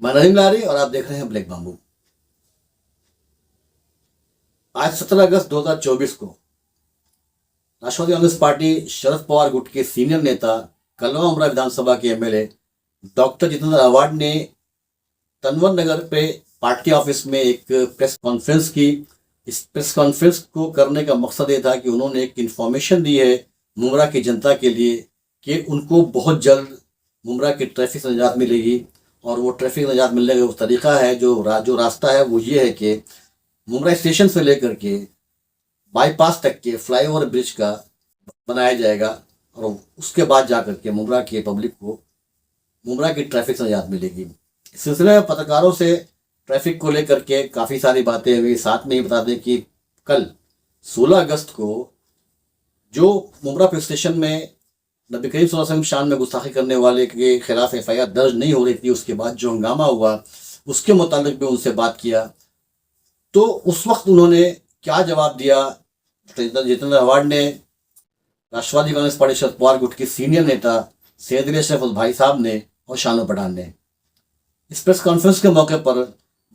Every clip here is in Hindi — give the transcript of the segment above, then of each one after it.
मैं नदीम लारी और आप देख रहे हैं ब्लैक बाम्बू। आज 17 अगस्त 2024 को राष्ट्रवादी कांग्रेस पार्टी शरद पवार गुट के सीनियर नेता कलवा उमरा विधानसभा के एमएलए डॉक्टर जितेंद्र आव्हाड ने तनवर नगर पे पार्टी ऑफिस में एक प्रेस कॉन्फ्रेंस की। इस प्रेस कॉन्फ्रेंस को करने का मकसद ये था कि उन्होंने एक इन्फॉर्मेशन दी है मुमरा की जनता के लिए कि उनको बहुत जल्द मुमरा की ट्रैफिक से निजात मिलेगी। और वो ट्रैफिक निजात मिलने का तरीका है जो रास्ता है वो ये है कि मुमरा स्टेशन से लेकर के बाईपास तक के फ्लाईओवर ब्रिज का बनाया जाएगा और उसके बाद जाकर के मुमरा के पब्लिक को मुमरा की ट्रैफिक से निजात मिलेगी। इस सिलसिले में पत्रकारों से ट्रैफिक को लेकर के काफ़ी सारी बातें हुई। साथ में ही बता दें कि कल 16 अगस्त को जो मुमरा पुलिस स्टेशन में नबी करीम सल्लल्लाहु अलैहि वसल्लम शान में गुस्ताखी करने वाले के खिलाफ एफआईआर दर्ज नहीं हो रही थी, उसके बाद जो हंगामा हुआ उसके मुताबिक भी उनसे बात किया तो उस वक्त उन्होंने क्या जवाब दिया। जितेंद्र आव्हाड ने राष्ट्रवादी कांग्रेस पार्टी शरद पवार गुट के सीनियर नेता सैयद अली अशरफ भाई साहब ने और शानो पठान ने इस प्रेस कॉन्फ्रेंस के मौके पर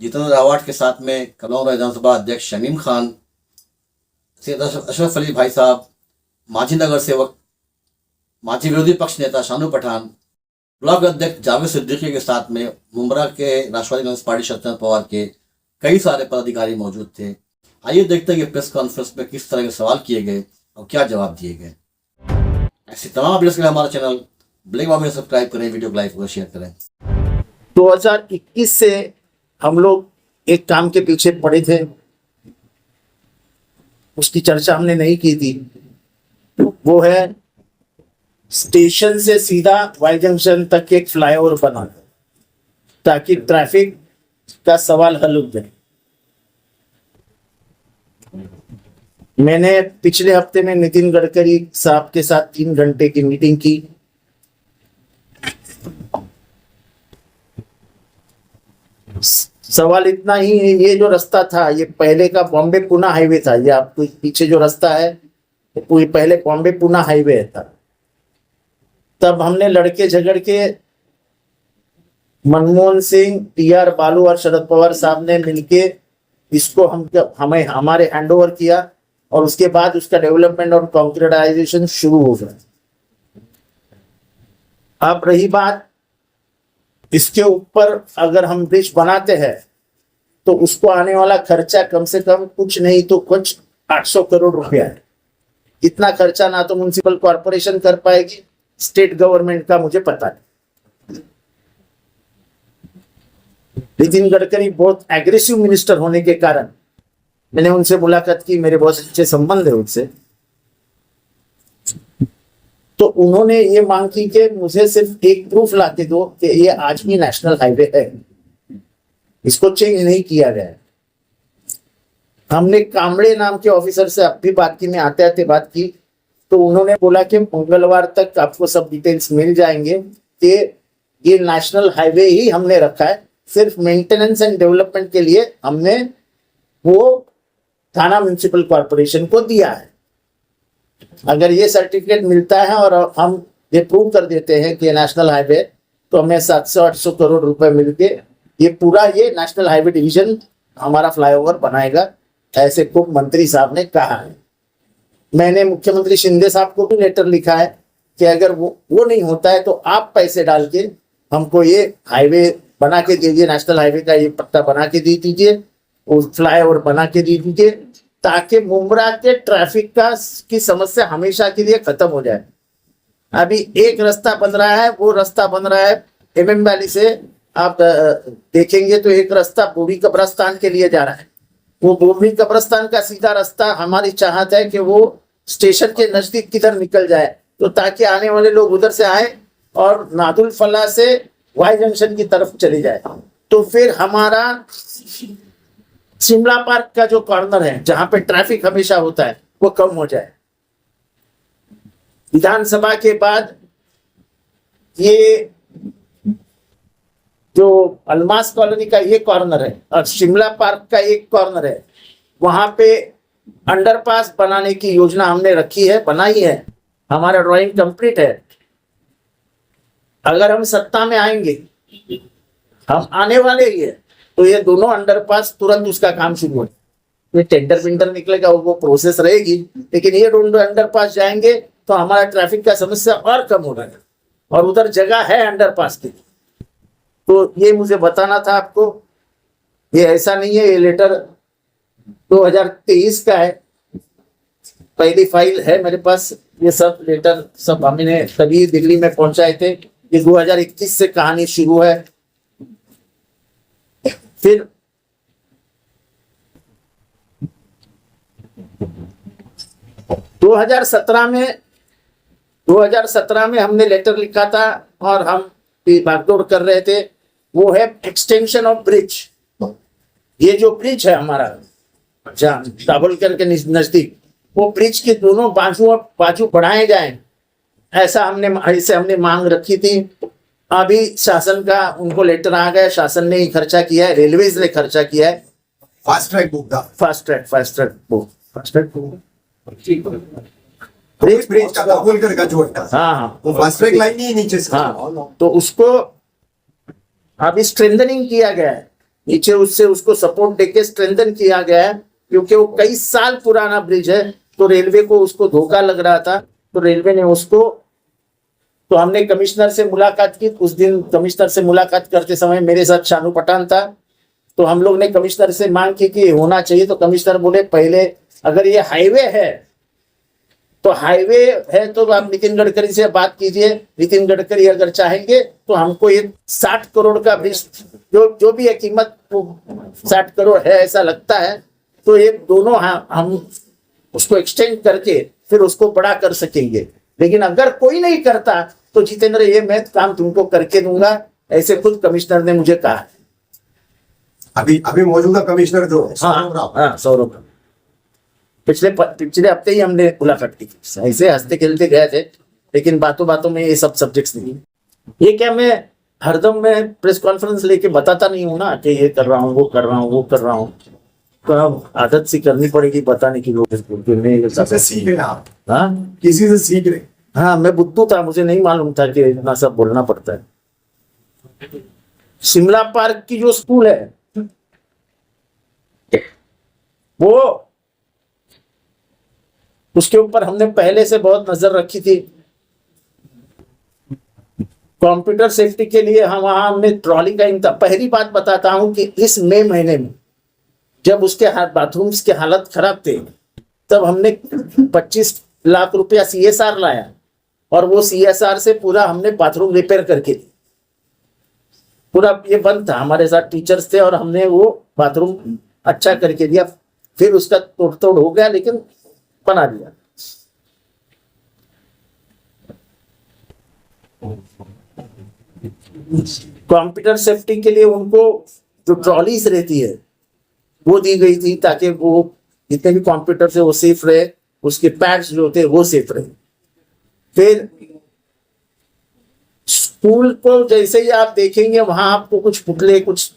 जितेंद्र आव्हाड के साथ में कलवा विधानसभा अध्यक्ष शमीम खान, सैयद अशरफ अली भाई साहब, माझी नगर सेवक, माझी विरोधी पक्ष नेता शानू पठान, ब्लॉक अध्यक्ष जावेद सिद्दीकी के साथ में मुमरा के राष्ट्रवादी कांग्रेस पार्टी शरद पवार के कई सारे पदाधिकारी मौजूद थे। आइए देखते हैं कि प्रेस कॉन्फ्रेंस में किस तरह के सवाल किए गए और क्या जवाब दिए गए। ऐसी तमाम अपडेट्स के लिए हमारा चैनल ब्लैक बाम्बू में सब्सक्राइब करें, वीडियो को लाइक और शेयर करें। 2021 से हम लोग एक काम के पीछे पड़े थे, उसकी चर्चा हमने नहीं की थी। वो है स्टेशन से सीधा वाई जंक्शन तक एक फ्लाईओवर बनाना ताकि ट्रैफिक का सवाल हल हो जाए। मैंने पिछले हफ्ते में नितिन गडकरी साहब के साथ 3 घंटे की मीटिंग की। सवाल इतना ही है, ये जो रास्ता था ये पहले का बॉम्बे पुणे हाईवे था। ये आपको पीछे जो रास्ता है वो पहले बॉम्बे पुणे हाईवे था। तब हमने लड़के झगड़ के मनमोहन सिंह, टीआर बालू और शरद पवार साहब ने मिलके इसको हमें हमारे हैंडओवर किया और उसके बाद उसका डेवलपमेंट और कॉन्क्रीटाइजेशन शुरू हो गया। अब रही बात, इसके ऊपर अगर हम ब्रिज बनाते हैं तो उसको आने वाला खर्चा कम से कम कुछ नहीं तो कुछ 800 करोड़ रुपया है। इतना खर्चा ना तो म्युनिसिपल कॉर्पोरेशन कर पाएगी, स्टेट गवर्नमेंट का मुझे पता नहीं। नितिन गडकरी बहुत एग्रेसिव मिनिस्टर होने के कारण मैंने उनसे मुलाकात की, मेरे बहुत अच्छे संबंध है उनसे। तो उन्होंने ये मांग की कि मुझे सिर्फ एक प्रूफ ला के दो कि ये आज भी नेशनल हाईवे है, इसको चेंज नहीं किया गया है। हमने कामड़े नाम के ऑफिसर से अब भी बात की, मैं आते आते बात की तो उन्होंने बोला कि मंगलवार तक आपको सब डिटेल्स मिल जाएंगे कि ये नेशनल हाईवे ही हमने रखा है, सिर्फ मेंटेनेंस एंड डेवलपमेंट के लिए हमने वो थाना म्युनिसिपल कॉर्पोरेशन को दिया है। अगर ये सर्टिफिकेट मिलता है और हम ये प्रूव कर देते हैं कि नेशनल हाईवे, तो हमें 700-800 करोड़ रुपए मिलके ये पूरा ये नेशनल हाईवे डिवीजन हमारा फ्लाईओवर बनाएगा, ऐसे को मंत्री साहब ने कहा है। मैंने मुख्यमंत्री शिंदे साहब को भी लेटर लिखा है कि अगर वो नहीं होता है तो आप पैसे डाल के हमको ये हाईवे बना के दीजिए, नेशनल हाईवे का ये पट्टा बना के दे दीजिए, और फ्लाईओवर बना के दे दीजिए ताकि मुमरा के ट्रैफिक की समस्या हमेशा के लिए खत्म हो जाए। अभी एक रास्ता बन रहा है, वो रास्ता बन रहा है एमएम वैली से, आप देखेंगे तो एक रास्ता बूढ़ी कब्रस्तान के लिए जा रहा है। वो बूढ़ी कब्रस्तान का सीधा रास्ता हमारी चाहत है कि वो स्टेशन के नजदीक किधर निकल जाए, तो ताकि आने वाले लोग उधर से आए और नादुल फला से वाई जंक्शन की तरफ चले जाए। तो फिर हमारा शिमला पार्क का जो कॉर्नर है जहां पे ट्रैफिक हमेशा होता है वो कम हो जाए। विधानसभा के बाद ये जो अलमास कॉलोनी का ये कॉर्नर है और शिमला पार्क का एक कॉर्नर है, वहां पे अंडरपास बनाने की योजना हमने रखी है, बनाई है, हमारा ड्राइंग कंप्लीट है। अगर हम सत्ता में आएंगे हम आने वाले ही है। तो ये दोनों अंडरपास तुरंत उसका काम शुरू है। ये टेंडर विंडर निकलेगा, वो प्रोसेस रहेगी, लेकिन ये दोनों अंडरपास जाएंगे तो हमारा ट्रैफिक का समस्या और कम हो जाएगा, और उधर जगह है अंडरपास की। तो ये मुझे बताना था आपको। ये ऐसा नहीं है, ये लेटर 2023 का है, पहली फाइल है मेरे पास। ये सब लेटर सब हमने तभी दिल्ली में पहुंचाए थे। ये 2021 से कहानी शुरू है। फिर 2017 में हमने लेटर लिखा था और हम भागदौड़ कर रहे थे। वो है एक्सटेंशन ऑफ ब्रिज। ये जो ब्रिज है हमारा जहाँ दाभोलकर के नजदीक, वो ब्रिज के दोनों बाजू बढ़ाए जाएं, ऐसे हमने मांग रखी थी। अभी शासन का उनको लेटर आ गया, शासन ने ही खर्चा किया है, रेलवेज ने खर्चा किया है। फास्ट ट्रैक बुक था। फास्ट ट्रैक बुक ब्रिज का दाभोलकर का जो है, हाँ वो फास्ट ट्रैक लाइन ही नीचे से। हाँ, तो उसको अभी स्ट्रेंथनिंग किया गया है नीचे, उससे उसको सपोर्ट देके स्ट्रेंथन किया गया है, क्योंकि वो कई साल पुराना ब्रिज है। तो रेलवे को उसको धोखा लग रहा था, तो रेलवे ने उसको, तो हमने कमिश्नर से मुलाकात की। उस दिन कमिश्नर से मुलाकात करते समय मेरे साथ शानू पठान था। तो हम लोग ने कमिश्नर से मांग की कि होना चाहिए। तो कमिश्नर बोले पहले अगर ये हाईवे है तो हाईवे है तो आप नितिन गडकरी से बात कीजिए। नितिन गडकरी अगर चाहेंगे तो हमको ये 60 करोड़ का ब्रिज, जो भी है कीमत 60 करोड़ है ऐसा लगता है, तो ये दोनों हम उसको एक्सटेंड करके फिर उसको बड़ा कर सकेंगे। लेकिन अगर कोई नहीं करता तो जितेंद्र ये मैं काम तुमको करके दूंगा, ऐसे खुद कमिश्नर ने मुझे कहा। अभी मौजूदा कमिश्नर जो सौरभ, पिछले हफ्ते ही हमने मुलाकात की। ऐसे हंसते खेलते गए थे, लेकिन बातों बातों में ये सब सब्जेक्ट्स नहीं। ये क्या मैं हरदम में प्रेस कॉन्फ्रेंस लेके बताता नहीं हूँ ना कि ये कर रहा हूँ, वो कर रहा हूँ, वो कर रहा हूँ। तो अब आदत सी करनी पड़ेगी बताने की। लोग सीख रहे आप, हाँ, किसी से सीख रहे। हाँ, मैं बुद्धू था, मुझे नहीं मालूम था कि इतना सब बोलना पड़ता है। शिमला पार्क की जो स्कूल है वो, उसके ऊपर हमने पहले से बहुत नजर रखी थी। कंप्यूटर सेफ्टी के लिए हम वहां हमने ट्रॉली का इंतजाम। पहली बात बताता हूं कि इस मई महीने में जब उसके बाथरूम्स की हालत खराब थे, तब हमने 25 लाख रुपया CSR लाया, और वो CSR से पूरा हमने बाथरूम रिपेयर करके दी। पूरा ये बंद था, हमारे साथ टीचर्स थे और हमने वो बाथरूम अच्छा करके दिया। फिर उसका तोड़ हो गया, लेकिन बना दिया। कंप्यूटर सेफ्टी के लिए उनको जो ट्रॉलीज रहती है वो दी गई थी, ताकि वो जितने भी कंप्यूटर से वो सेफ रहे, उसके पैड्स जो होते हैं वो सेफ रहे। फिर स्कूल को जैसे ही आप देखेंगे वहां आपको कुछ पुतले, कुछ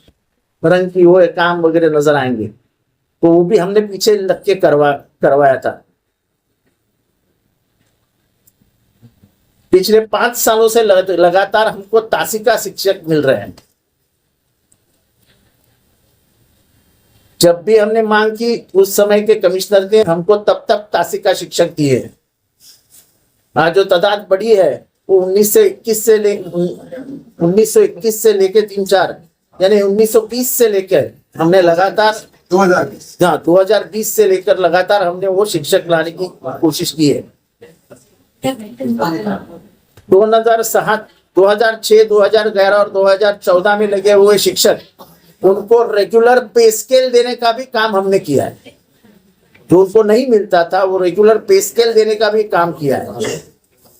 रंग की वो काम वगैरह नजर आएंगे, तो वो भी हमने पीछे लग के करवाया था। पिछले 5 सालों से लगातार हमको तासिका शिक्षक मिल रहे हैं। जब भी हमने मांग की, उस समय के कमिश्नर ने हमको तब तक तासिका शिक्षक दिए। आज जो तादाद बढ़ी है वो 1921 से लेके 3-4, यानी 1920 से लेकर हमने लगातार 2020 से लेकर लगातार हमने वो शिक्षक लाने की कोशिश की है। 2007, 2006, 2011 और 2014 में लगे हुए शिक्षक, उनको रेगुलर पे स्केल देने का भी काम हमने किया है। जो उनको नहीं मिलता था वो रेगुलर पे स्केल देने का भी काम किया है।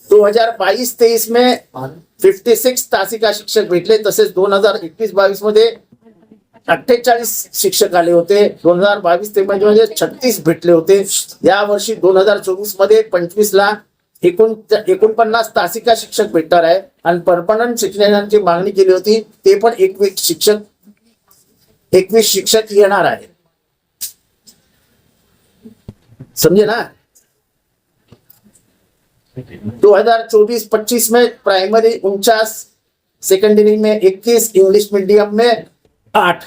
2022-23 में 56 तासिका शिक्षक भेटले, तसेच 2021-22 मध्ये 48 शिक्षक आले होते। 2022-23 मध्ये 36 भेटले होते। या वर्षी 2024 मध्ये 25,49,49 तासिका शिक्षक भेटणार आहे, आणि परमनंट शिक्षकांची मागणी केली होती, ते पण 21 शिक्षक येणार आहे। समझे ना? 2024-25 में प्राइमरी 49, सेकेंडरी में 21, इंग्लिश मीडियम में 8।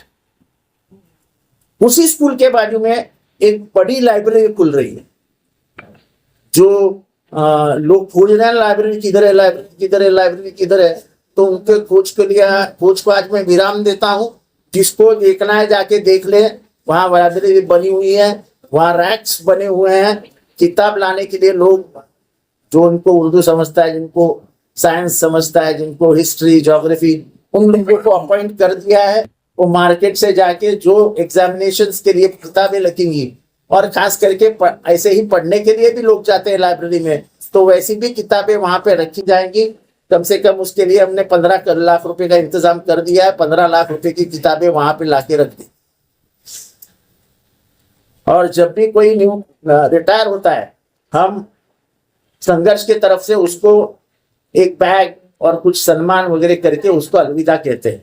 उसी स्कूल के बाजू में एक बड़ी लाइब्रेरी खुल रही है। जो लोग खोज रहे हैं लाइब्रेरी किधर है, लाइब्रेरी किधर है, लाइब्रेरी किधर है, तो उनके खोज को आज मैं विराम देता हूं। जिसको देखना है जाके देख ले, वहां लाइब्रेरी बनी हुई है, वहां रैक्स बने हुए हैं किताब लाने के लिए। लोग जो उनको उर्दू समझता है, जिनको साइंस समझता है, जिनको हिस्ट्री ज्योग्राफी, उन लोगों को अपॉइंट कर दिया है। वो मार्केट से जाके जो एग्जामिनेशंस के लिए किताबें लगेंगी, और खास करके ऐसे ही पढ़ने के लिए भी लोग जाते हैं लाइब्रेरी में, तो वैसी भी किताबें वहां पे रखी जाएंगी। कम से कम उसके लिए हमने 15 लाख रुपए का इंतजाम कर दिया है। 15 लाख रुपए की किताबें वहां पे लाके रख दी। और जब भी कोई न्यू रिटायर होता है, हम संघर्ष की तरफ से उसको एक बैग और कुछ सम्मान वगैरह करके उसको अलविदा कहते हैं।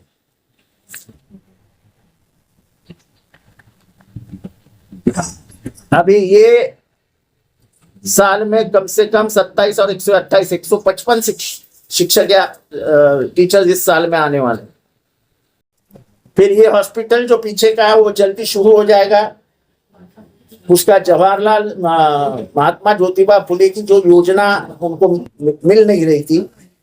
अभी ये साल में कम से कम 27 और 128 155 शिक्षक या टीचर्स इस साल में आने वाले। फिर ये हॉस्पिटल जो पीछे का है वो जल्दी शुरू हो जाएगा। उसका जवाहरलाल महात्मा ज्योतिबा फुले की जो योजना उनको मिल नहीं रही थी,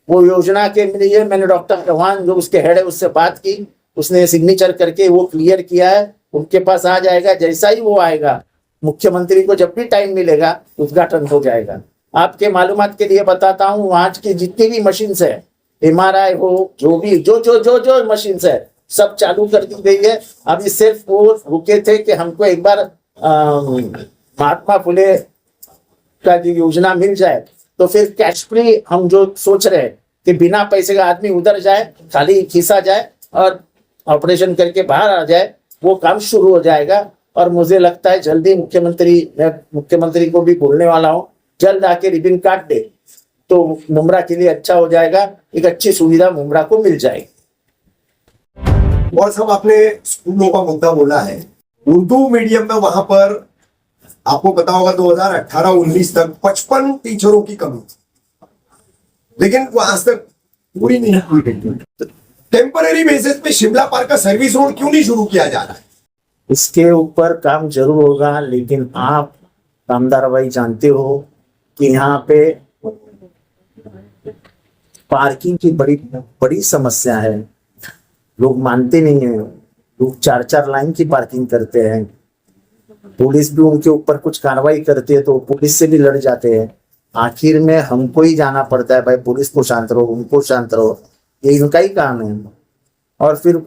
वो योजना के लिए मैंने डॉक्टर चौहान जो उसके हेड है उससे बात की। उसने सिग्नेचर करके वो क्लियर किया है, उनके पास आ जाएगा। जैसा ही वो आएगा, मुख्यमंत्री को जब भी टाइम मिलेगा उद्घाटन हो जाएगा। आपके मालूमात के लिए बताता हूँ, वहां की जितनी भी मशीन्स है, MRI हो, जो भी जो मशीन्स है, सब चालू कर दी गई है। अभी सिर्फ वो रुके थे कि हमको एक बार महात्मा फुले का जो योजना मिल जाए, तो फिर कैश फ्री हम जो सोच रहे हैं कि बिना पैसे का आदमी उधर जाए, खाली खींचा जाए और ऑपरेशन करके बाहर आ जाए, वो काम शुरू हो जाएगा। और मुझे लगता है जल्दी मैं मुख्यमंत्री को भी बोलने वाला हूँ, जल्द आके रिबन काट दे तो मुमरा के लिए अच्छा हो जाएगा। एक अच्छी सुविधा मुमरा को मिल जाएगी। और सब आपने स्कूलों का मुद्दा बोला है, उर्दू मीडियम में वहां पर आपको पता होगा 2018-19 तक 55 टीचरों की कमी थी, लेकिन वो आज तक पूरी नहीं हुई। टेम्पररी बेसिस पे शिमला पार्क का सर्विस रोड क्यों नहीं शुरू किया जा रहा है? इसके ऊपर काम जरूर होगा, लेकिन आप कामदार भाई जानते हो कि यहाँ पे पार्किंग की बड़ी बड़ी समस्या है। लोग मानते नहीं है, लोग 4-4 लाइन की पार्किंग करते हैं। पुलिस भी उनके ऊपर कुछ कार्रवाई करती है तो पुलिस से भी लड़ जाते हैं। आखिर में हमको ही जाना पड़ता है, भाई पुलिस को शांत रहो, उनको शांत रहो, ये इनका ही काम है। और फिर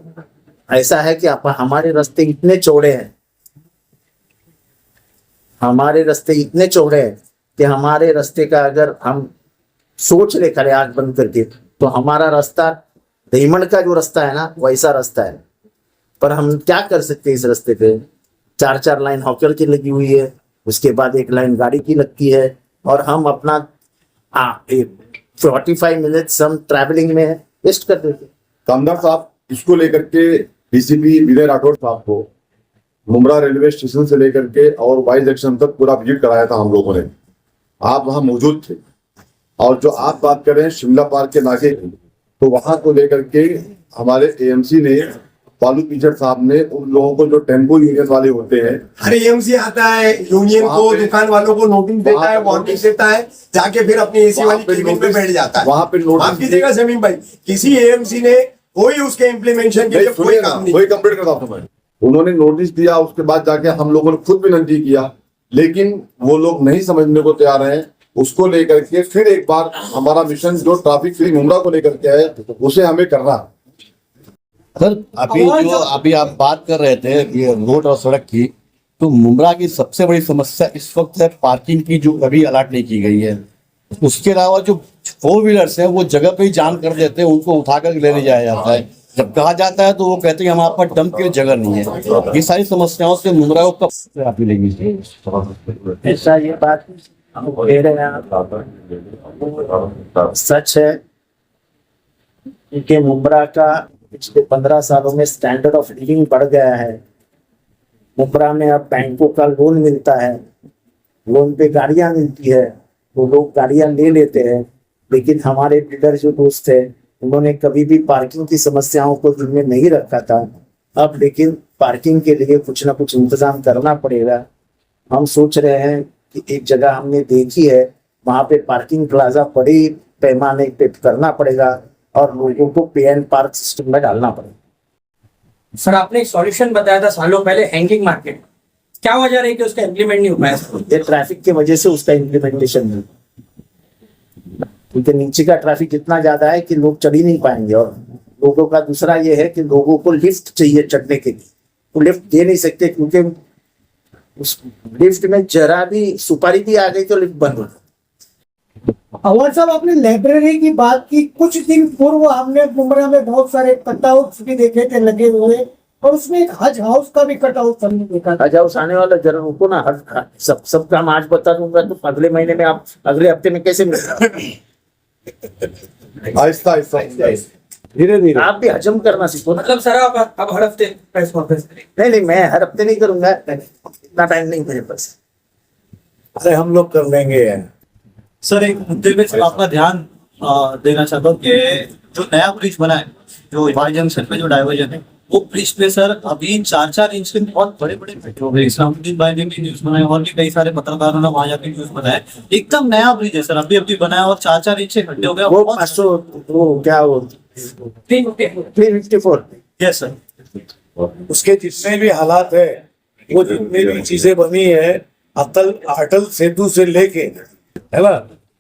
ऐसा है कि हमारे रास्ते इतने चौड़े हैं, हमारे रास्ते इतने चौड़े हैं कि हमारे रास्ते का अगर हम सोच ले खड़े आंख बंद करके, तो हमारा रास्ता दहीमंड का जो रास्ता है ना, वैसा रास्ता है। पर हम क्या कर सकते हैं? इस रास्ते पे 4-4 लाइन हॉकर की लगी हुई है, उसके बाद 1 लाइन गाड़ी की लगती है, और हम अपना 45 मिनट्स हम ट्रैवलिंग में वेस्ट कर देते। कामदार साहब, इसको लेकर के डीसीपी विजय राठौर साहब को मुमरा रेलवे स्टेशन से लेकर के और वाई जंक्शन तक पूरा विजिट कराया था हम लोगों ने। आप वहां मौजूद थे। और जो आप बात कर रहे हैं शिमला पार्क के नाके की, तो वहां को लेकर के हमारे एएमसी ने, बालू टीचर साहब ने, उन लोगों को जो टेम्पो यूनियन वाले होते हैं, अरे एएमसी आता है, यूनियन को, दुकान वालों को नोटिस देता है, वार्निंग देता है, जाके फिर अपनी एसी वाली केबिन में बैठ जाता है। वहां पे माफ कीजिएगा समीम भाई, किसी एएमसी ने कोई उसके इम्प्लीमेंटेशन के लिए कोई काम नहीं, वही कंप्लीट करता था मैं। उन्होंने नोटिस दिया, उसके बाद जाके हम लोगों ने खुद विनती किया, लेकिन वो लोग नहीं समझने को तैयार हैं। उसको लेकर के फिर एक बार हमारा मिशन जो ट्रैफिक फ्री मुमरा को लेकर के है, उसे हमें करना। सर, अभी आप बात कर रहे थे ये रोड और सड़क की, तो मुमरा की सबसे बड़ी समस्या इस वक्त है पार्किंग की, जो अभी अलॉट नहीं की गई है। उसके अलावा जो 4 व्हीलर्स हैं वो जगह पे ही जाम कर देते हैं, उनको उठाकर लेने जाया जाता है। जब कहा जाता है तो वो कहते हैं हमारे पास डंप की जगह नहीं है। ये सारी समस्याओं से मुमरा को कब आप मिलेंगी? ऐसा ये बात कह रहे हैं आप, सच है कि मुमरा का पिछले 15 सालों में स्टैंडर्ड ऑफ लिविंग बढ़ गया है। मुमरा में अब बैंकों का लोन मिलता है, लोन पे गाड़ियां मिलती है, तो लोग गाड़ियां ले लेते हैं। लेकिन हमारे लीडर जो दोस्त है उन्होंने कभी भी पार्किंग की समस्याओं को दिल में नहीं रखा था। अब लेकिन पार्किंग के लिए कुछ ना कुछ इंतजाम करना पड़ेगा। हम सोच रहे हैं कि एक जगह हमने देखी है, वहां पे पार्किंग प्लाजा बड़े पैमाने पे करना पड़ेगा और लोगों को पे एंड पार्क सिस्टम में डालना पड़ेगा। सर आपने एक सॉल्यूशन बताया था सालों पहले, हैंगिंग मार्केट, क्या वजह रही कि उसका इम्प्लीमेंट नहीं हो पाया सर? ये ट्रैफिक की वजह से उसका इम्प्लीमेंटेशन नहीं, क्योंकि नीचे का ट्रैफिक इतना ज्यादा है कि लोग चढ़ ही नहीं पाएंगे। और लोगों का दूसरा ये है कि लोगों को लिफ्ट चाहिए चढ़ने के लिए, वो लिफ्ट दे नहीं सकते क्योंकि उस लिफ्ट में जरा भी सुपारी भी आ गई तो लिफ्ट बंद हो जाती। अवार्ड साहब, आपने लाइब्रेरी की बात की। कुछ दिन पूर्व हमने मुमरा में बहुत सारे कटआउट्स भी देखे थे लगे हुए, और उसमें एक हज हाउस का भी कटआउट हमने देखा था। हज हाउस आने वाला, जरा रुको ना। सब काम आज बता दूंगा तो अगले महीने में, आप अगले हफ्ते में कैसे मिलेगा? आहिस्ता आहिस्ता धीरे धीरे आप भी हजम करना सीखो ना। मतलब सर आप अब हर हफ्ते प्रेस कॉन्फ्रेंस करेंगे? नहीं, मैं हर हफ्ते नहीं करूंगा, इतना टाइम नहीं मेरे पास। अरे हम लोग कर लेंगे। सर एक मुद्दे पे सिर्फ आपका ध्यान देना चाहता हूँ कि जो नया ब्रिज बना है, जो हिमालय जंक्शन पे जो डाइवर्जन है, वो ब्रिज पे सर अभी 4-4 इंच के बहुत बड़े बड़े खड्डे हो गए। इस्लामुद्दीन भाई ने भी न्यूज बनाया और भी कई सारे पत्रकारों ने वहां जाकर न्यूज बनाया। एकदम नया ब्रिज है सर, अभी बनाया और 4-4 इंच के खड्डे हो गए। वो 500, वो क्या, वो 354। Yes sir. उसके जितने भी हालात है, वो जितनी भी चीजें बनी है, अटल सेतु से लेके, है ना,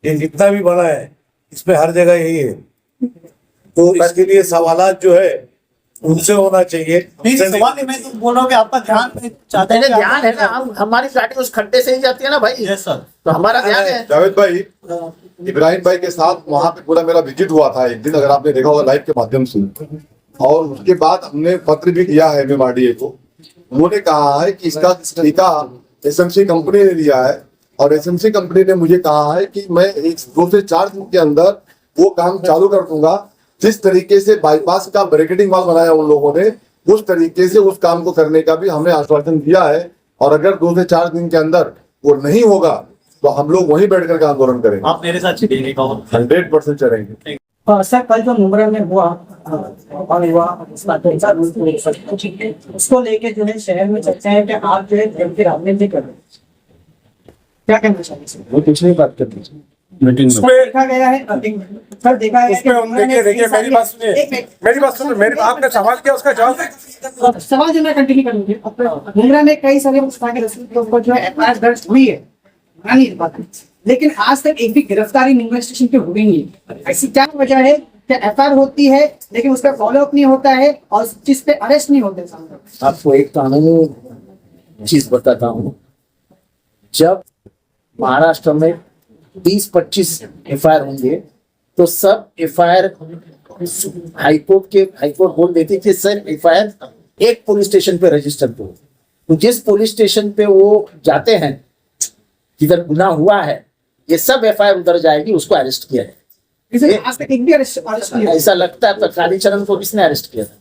ये जितना भी बना है, इसमें हर जगह यही है। तो इसके लिए सवालात जो है उनसे होना चाहिए। नहीं सवाल नहीं, मैं तो बोल रहा हूँ कि आपका ध्यान चाहते हैं। ध्यान है ना, हमारी गाड़ी उस खड्डे से ही जाती है ना भाई। Yes sir. तो हमारा ध्यान है। जावेद भाई, इब्राहिम भाई के साथ वहां पे पूरा मेरा विजिट हुआ था एक दिन, अगर आपने देखा होगा लाइव के माध्यम से। और उसके बाद हमने पत्र भी किया है MMRDA को। उन्होंने कहा है कि इसका तरीका SMC कंपनी ने दिया है, और SMC कंपनी ने मुझे कहा है कि मैं 2 से 4 दिन के अंदर वो काम चालू कर दूंगा। जिस तरीके से बाईपास का बैरिकेडिंग वाल बनाया उन लोगों ने, उस तरीके से उस काम को करने का भी हमने आश्वासन दिया है। और अगर 2 से 4 दिन के अंदर वो नहीं होगा तो हम लोग वहीं बैठ करके आंदोलन करेंगे। आप मेरे साथ चलेंगे? 100% चलेंगे। सर कल जो मुमरा में हुआ उसको लेके जो है शहर में चर्चा है कि आप जो है फिर राजनीति कर रहे हैं, क्या कहना चाहिए सर? वो कुछ नहीं बात करते देखा गया है सर, देखा है देखिए मेरी बात सुनिए, मेरी आपने सवाल किया, उसका जवाब। सवाल जो मैं कंटिन्यू करूंगी। मुमरा में कई सारे लोगों को जो है FIR दर्ज हुई है, नहीं बात है, लेकिन आज तक एक भी गिरफ्तारी मुमरा स्टेशन पे हुई नहीं है। ऐसी क्या वजह है कि FIR होती है लेकिन उसका फॉलोअप नहीं होता है और उस चीज पे अरेस्ट नहीं होते? आपको एक कानूनी चीज बताता हूँ। जब महाराष्ट्र में 20-25 FIR होंगे तो सब FIR हाईकोर्ट बोल देती कि सर FIR एक पुलिस स्टेशन पे रजिस्टर करो। तो जिस पुलिस स्टेशन पे वो जाते हैं जिधर गुनाह हुआ है, ये सब FIR उधर जाएगी, उसको अरेस्ट किया है। आज तक एक भी अरेस्ट नहीं हुआ। ऐसा लगता है। तो कालीचरण को किसने अरेस्ट किया था?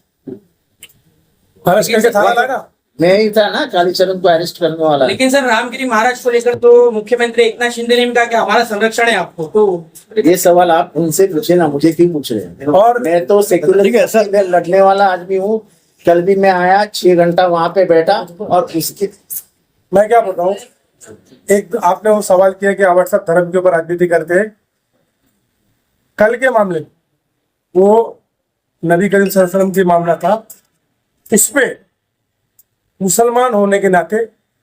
अरेस्ट करके थाना लाएगा। मैं ही था ना कालीचरण को अरेस्ट करने वाला। लेकिन सर रामगिरी महाराज को लेकर तो मुख्यमंत्री एकनाथ शिंदे ने भी कहा कि हमारा संरक्षण है आपको, तो ये सवाल आप उनसे पूछे ना, मुझे क्यों पूछ रहे हैं? और मैं तो सेक्युलर में लड़ने वाला आदमी हूँ। कल भी मैं आया, 6 घंटा वहां पे बैठा, और उसके मैं क्या बोल रहा हूँ, एक आपने वो सवाल किया कि अवार्ड साहब धर्म के ऊपर राजनीति करते हैं। कल के मामले वो नबी करीम सल्लल्लाहु अलैहि वसल्लम की मामला था, इसपे मुसलमान होने के नाते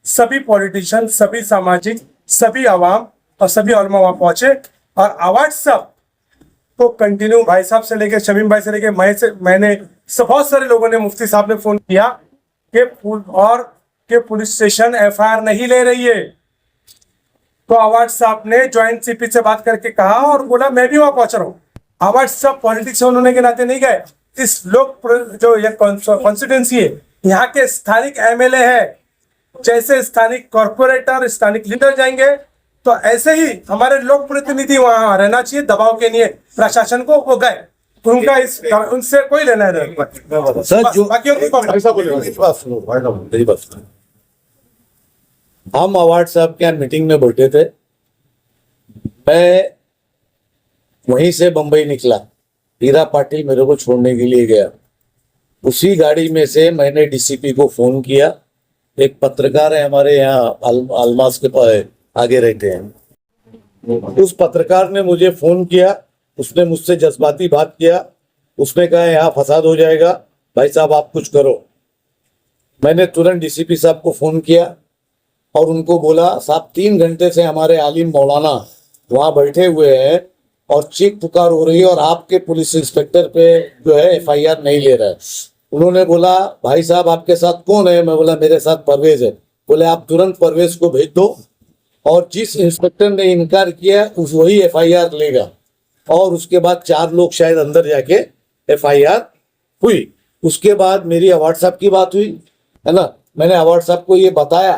सभी पॉलिटिशियन, सभी सामाजिक, सभी आवाम और सभी उलमा वहां पहुंचे। और अवार्ड साहब तो कंटिन्यू, भाई साहब से लेकर शमीम भाई से लेकर मैंने बहुत सारे लोगों ने, मुफ्ती साहब ने फोन किया कि पुलिस स्टेशन FIR नहीं ले रही है। तो अवार्ड साहब ने ज्वाइंट CP से बात करके कहा और बोला मैं भी वहां पहुंच रहा हूँ। अवार्ड साहब पॉलिटिशियन होने के नाते नहीं गए। इस लोग जो ये कॉन्स्टिट्यूंसी है, यहाँ के स्थानिक MLA है, जैसे स्थानिक कॉर्पोरेटर, स्थानिक लीडर जाएंगे, तो ऐसे ही हमारे लोक प्रतिनिधि वहां रहना चाहिए दबाव के लिए प्रशासन को। वो गए, उनका उनसे कोई लेना है सर जो ऐसा बोले मेरी बात सुनो। हम अवार्ड साहब के यहाँ मीटिंग में बैठे थे, मैं वहीं से बंबई निकला हीरा पाटिल मेरे को छोड़ने के लिए गया। उसी गाड़ी में से मैंने डीसीपी को फोन किया। एक पत्रकार है हमारे यहाँ अलमास के पास आगे रहते हैं, उस पत्रकार ने मुझे फोन किया। उसने मुझसे जज्बाती बात किया। उसने कहा यहाँ फसाद हो जाएगा, भाई साहब आप कुछ करो। मैंने तुरंत डीसीपी साहब को फोन किया और उनको बोला साहब 3 घंटे से हमारे आलिम मौलाना वहां बैठे हुए हैं और चीख पुकार हो रही है और आपके पुलिस इंस्पेक्टर पे जो है एफआईआर नहीं ले रहा है। उन्होंने बोला भाई साहब आपके साथ कौन है? मैं बोला मेरे साथ परवेज है। बोले आप तुरंत परवेज को भेज दो और जिस इंस्पेक्टर ने इनकार किया उस वही एफआईआर लेगा। और उसके बाद 4 लोग शायद अंदर जाके एफआईआर हुई। उसके बाद मेरी अवार्ड साहब की बात हुई, है ना। मैंने अवार्ड साहब को ये बताया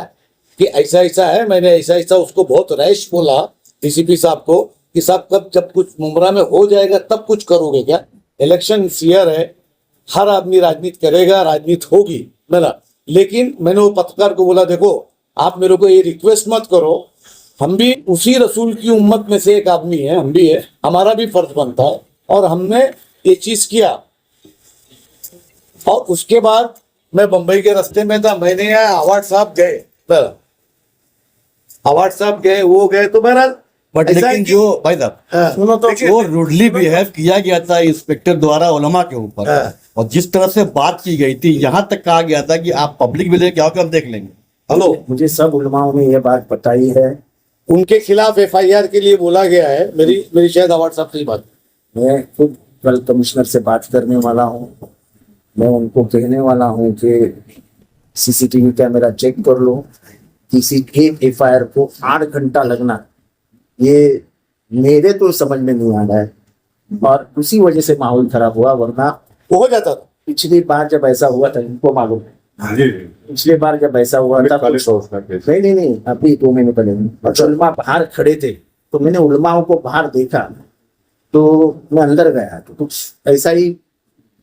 कि ऐसा ऐसा है। मैंने ऐसा ऐसा उसको बहुत रैश बोला डीसीपी साहब को कि साहब कब जब कुछ मुमरा में हो जाएगा तब कुछ करोगे क्या? इलेक्शन इस ईयर है, हर आदमी राजनीति करेगा, राजनीति होगी, है ना। लेकिन मैंने वो पत्रकार को बोला देखो आप मेरे को ये रिक्वेस्ट मत करो, हम भी उसी रसूल की उम्मत में से एक आदमी है, हम भी है, हमारा भी फर्ज बनता है और हमने ये चीज किया। और उसके बाद मैं बंबई के रास्ते में था, मैंने यहाँ अवार्ड साहब गए, अवार्ड साहब गए, वो गए तो मेरा बट लेकिन जो भाई साहब सुनो तो जो रूडली बिहेव किया गया था इंस्पेक्टर द्वारा उलमा के ऊपर और जिस तरह से बात की गई थी, यहाँ तक कहा गया था कि आप पब्लिक में लेके आओ कि हम देख लेंगे। हेलो, मुझे सब उलमाओं ने ये बात बताई है। उनके खिलाफ एफआईआर के लिए बोला गया है। मेरी शायद अवार्ड साहब से ही बात, मैं खुद कल कमिश्नर से बात करने वाला हूँ। मैं उनको कहने वाला हूँ कि सीसीटीवी कैमरा चेक कर लो। किसी एक एफआईआर को 8 घंटा लगना, ये मेरे तो समझ में नहीं आ रहा है और उसी वजह से माहौल खराब हुआ, वरना वो हो जाता था। पिछली बार जब ऐसा हुआ था, इनको मालूम है, पिछली बार जब ऐसा हुआ था नहीं अभी 2 महीने पहले उलमा बाहर खड़े थे तो मैंने उलमाओं को बाहर देखा तो मैं अंदर गया तो कुछ ऐसा ही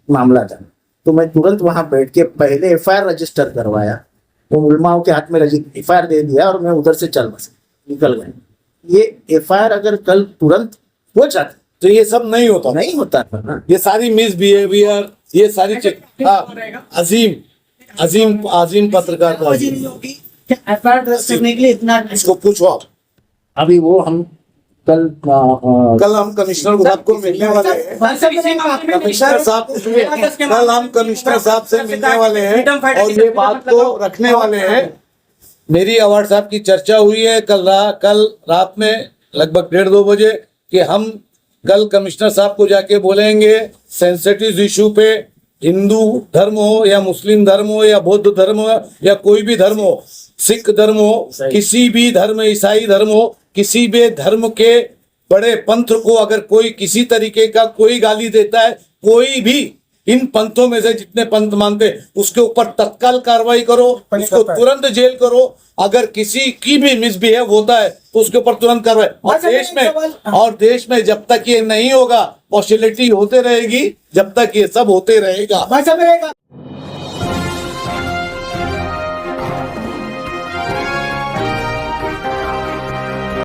मामला था। तो मैं तुरंत वहां बैठ के पहले एफआईआर रजिस्टर करवाया, उन उलमाओं के हाथ में एफआईआर दे दिया और मैं उधर से निकल गया। ये एफआईआर अगर कल तुरंत हो जाता तो ये सब नहीं होता था ना। ये सारी मिसबिहेवियर, ये सारी अजीम पत्रकार को एफआईआर दर्ज करने के लिए इतना इसको पूछो आप। अभी वो हम कल हम कमिश्नर साहब को मिलने वाले हैं। कमिश्नर साहब कल हम कमिश्नर साहब से मिलने वाले हैं और ये बात को रखने वाले हैं। मेरी अवार्ड साहब की चर्चा हुई है कल रात में लगभग 1:30-2 बजे कि हम कल कमिश्नर साहब को जाके बोलेंगे सेंसिटिव इशू पे, हिंदू धर्म हो या मुस्लिम धर्म हो या बौद्ध धर्म हो या कोई भी धर्म हो, सिख धर्म हो, किसी भी धर्म, ईसाई धर्म हो, किसी भी धर्म के बड़े पंथ को अगर कोई किसी तरीके का कोई गाली देता है, कोई भी इन पंथों में से जितने पंथ मानते उसके ऊपर तत्काल कार्रवाई करो, उसको तुरंत जेल करो। अगर किसी की भी मिसबिहेव होता है तो उसके ऊपर तुरंत कार्रवाई। और देश में जब तक ये नहीं होगा, पॉसिबिलिटी होते रहेगी, जब तक ये सब होते रहेगा।